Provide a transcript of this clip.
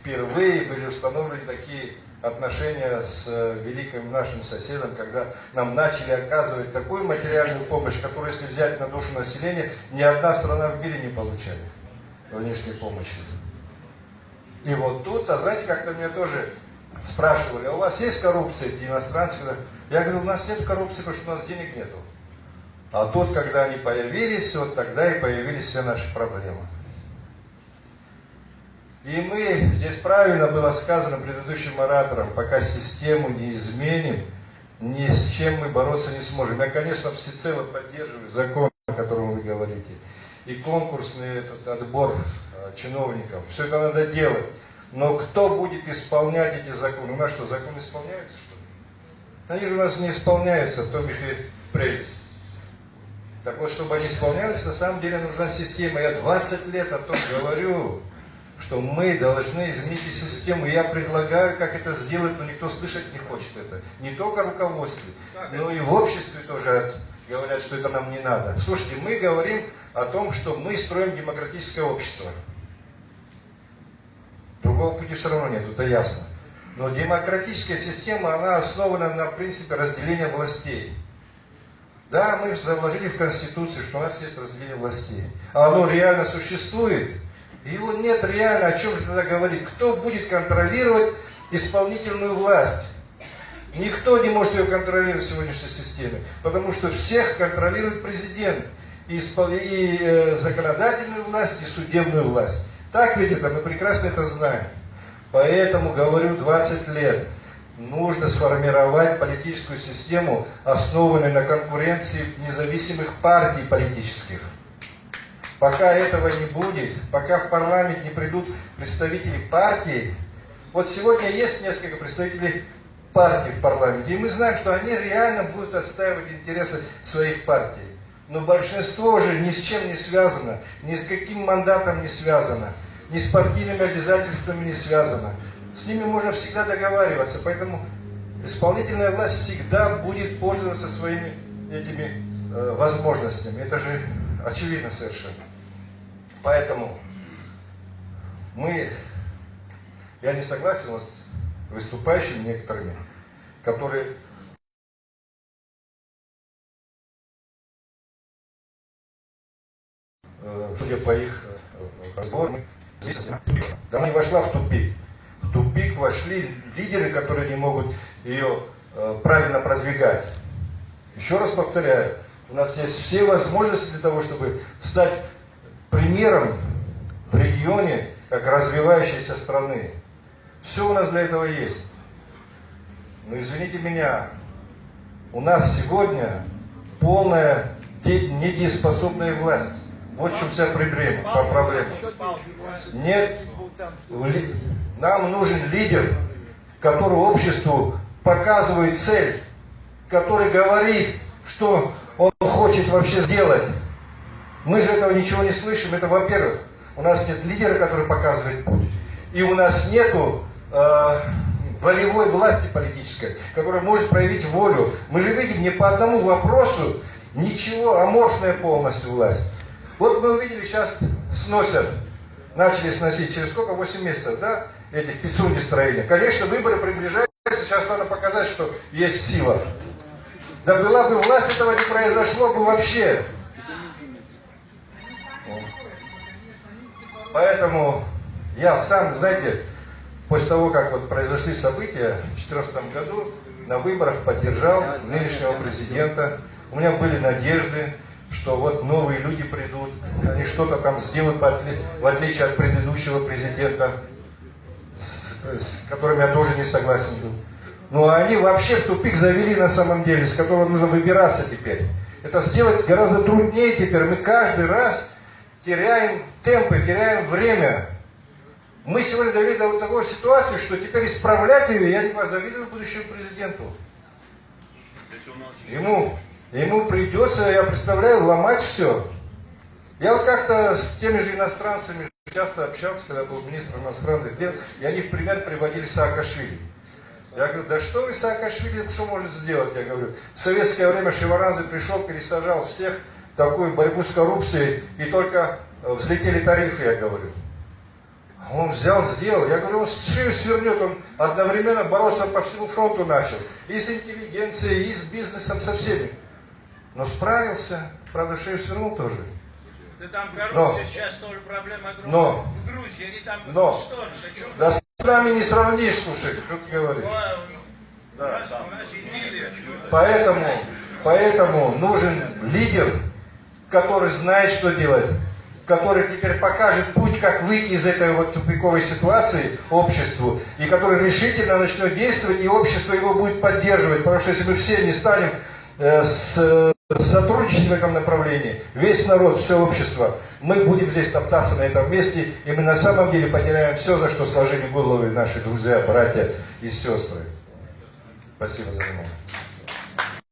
впервые были установлены такие отношения с великим нашим соседом, когда нам начали оказывать такую материальную помощь, которую, если взять на душу населения, ни одна страна в мире не получали внешней помощи. И вот тут, знаете, как-то меня тоже спрашивали, а у вас есть коррупция, эти иностранцы? Я говорю, у нас нет коррупции, потому что у нас денег нету. А тут, когда они появились, вот тогда и появились все наши проблемы. И мы, здесь правильно было сказано предыдущим оратором, пока систему не изменим, ни с чем мы бороться не сможем. Я, конечно, всецело поддерживаю закон, о котором вы говорите, и конкурсный этот отбор чиновников. Все это надо делать. Но кто будет исполнять эти законы? У нас что, законы исполняются, что ли? Они же у нас не исполняются, в том их и прелесть. Так вот, чтобы они исполнялись, на самом деле нужна система. Я 20 лет о том говорю, что мы должны изменить систему. Я предлагаю, как это сделать, но никто слышать не хочет это. Не только в руководстве, но и в обществе тоже говорят, что это нам не надо. Слушайте, мы говорим о том, что мы строим демократическое общество. Другого пути все равно нет, это ясно. Но демократическая система, она основана на принципе разделения властей. Да, мы заложили в Конституции, что у нас есть разделение властей. А оно реально существует? Его нет реально. О чем же тогда говорить? Кто будет контролировать исполнительную власть? Никто не может ее контролировать в сегодняшней системе, потому что всех контролирует президент. И законодательную власть, и судебную власть. Так ведь это? Мы прекрасно это знаем. Поэтому, говорю, 20 лет. Нужно сформировать политическую систему, основанную на конкуренции независимых партий политических. Пока этого не будет, пока в парламент не придут представители партий, вот сегодня есть несколько представителей партий в парламенте, и мы знаем, что они реально будут отстаивать интересы своих партий. Но большинство же ни с чем не связано, ни с каким мандатом не связано, ни с партийными обязательствами не связано. С ними можно всегда договариваться, поэтому исполнительная власть всегда будет пользоваться своими этими возможностями. Это же очевидно совершенно. Поэтому я не согласен с выступающими некоторыми, которые судя по их разговорам, она не вошла в тупик. В тупик вошли лидеры, которые не могут ее правильно продвигать. Еще раз повторяю, у нас есть все возможности для того, чтобы стать примером в регионе, как развивающейся страны. Все у нас для этого есть. Но извините меня, у нас сегодня полная недееспособная власть. Вот в чем вся проблема. Нет, нам нужен лидер, который обществу показывает цель, который говорит, что он хочет вообще сделать. Мы же этого ничего не слышим. Это, во-первых, у нас нет лидера, который показывает путь. И у нас нету волевой власти политической, которая может проявить волю. Мы же видим не по одному вопросу ничего, аморфная полностью власть. Вот мы увидели, сейчас сносят, начали сносить, через сколько? 8 месяцев, да? Этих Пицунди строения. Конечно, выборы приближаются, сейчас надо показать, что есть сила. Да была бы власть, этого не произошло бы вообще. Поэтому я сам, знаете, после того, как вот произошли события в 2014 году, на выборах поддержал нынешнего президента. У меня были надежды, что вот новые люди придут, они что-то там сделают, в отличие от предыдущего президента, с которым я тоже не согласен был. Но они вообще в тупик завели на самом деле, с которого нужно выбираться теперь. Это сделать гораздо труднее теперь. Мы каждый раз теряем темпы, теряем время. Мы сегодня довели до вот такой ситуации, что теперь исправлять ее я не завидую будущему президенту. Ему придется, я представляю, ломать все. Я вот как-то с теми же иностранцами часто общался, когда был министр иностранных дел, и они в пример приводили Саакашвили. Я говорю, да что вы, Саакашвили, что может сделать? Я говорю, в советское время Шеварадзе пришел, пересажал всех, такую борьбу с коррупцией, и только взлетели тарифы, я говорю. Он взял, сделал. Я говорю, он шею свернет, он одновременно бороться по всему фронту начал. И с интеллигенцией, и с бизнесом, со всеми. Но справился, правда, шею свернул тоже. Да там коррупция сейчас тоже проблема огромная. В Грузии они там что? Да с нами не сравнишь, слушай, что ты говоришь. Поэтому нужен лидер, который знает, что делать, который теперь покажет путь, как выйти из этой вот тупиковой ситуации обществу, и который решительно начнет действовать, и общество его будет поддерживать, потому что если мы все не станем сотрудничать в этом направлении, весь народ, все общество, мы будем здесь топтаться на этом месте, и мы на самом деле потеряем все, за что сложили головы наши друзья, братья и сестры. Спасибо за внимание.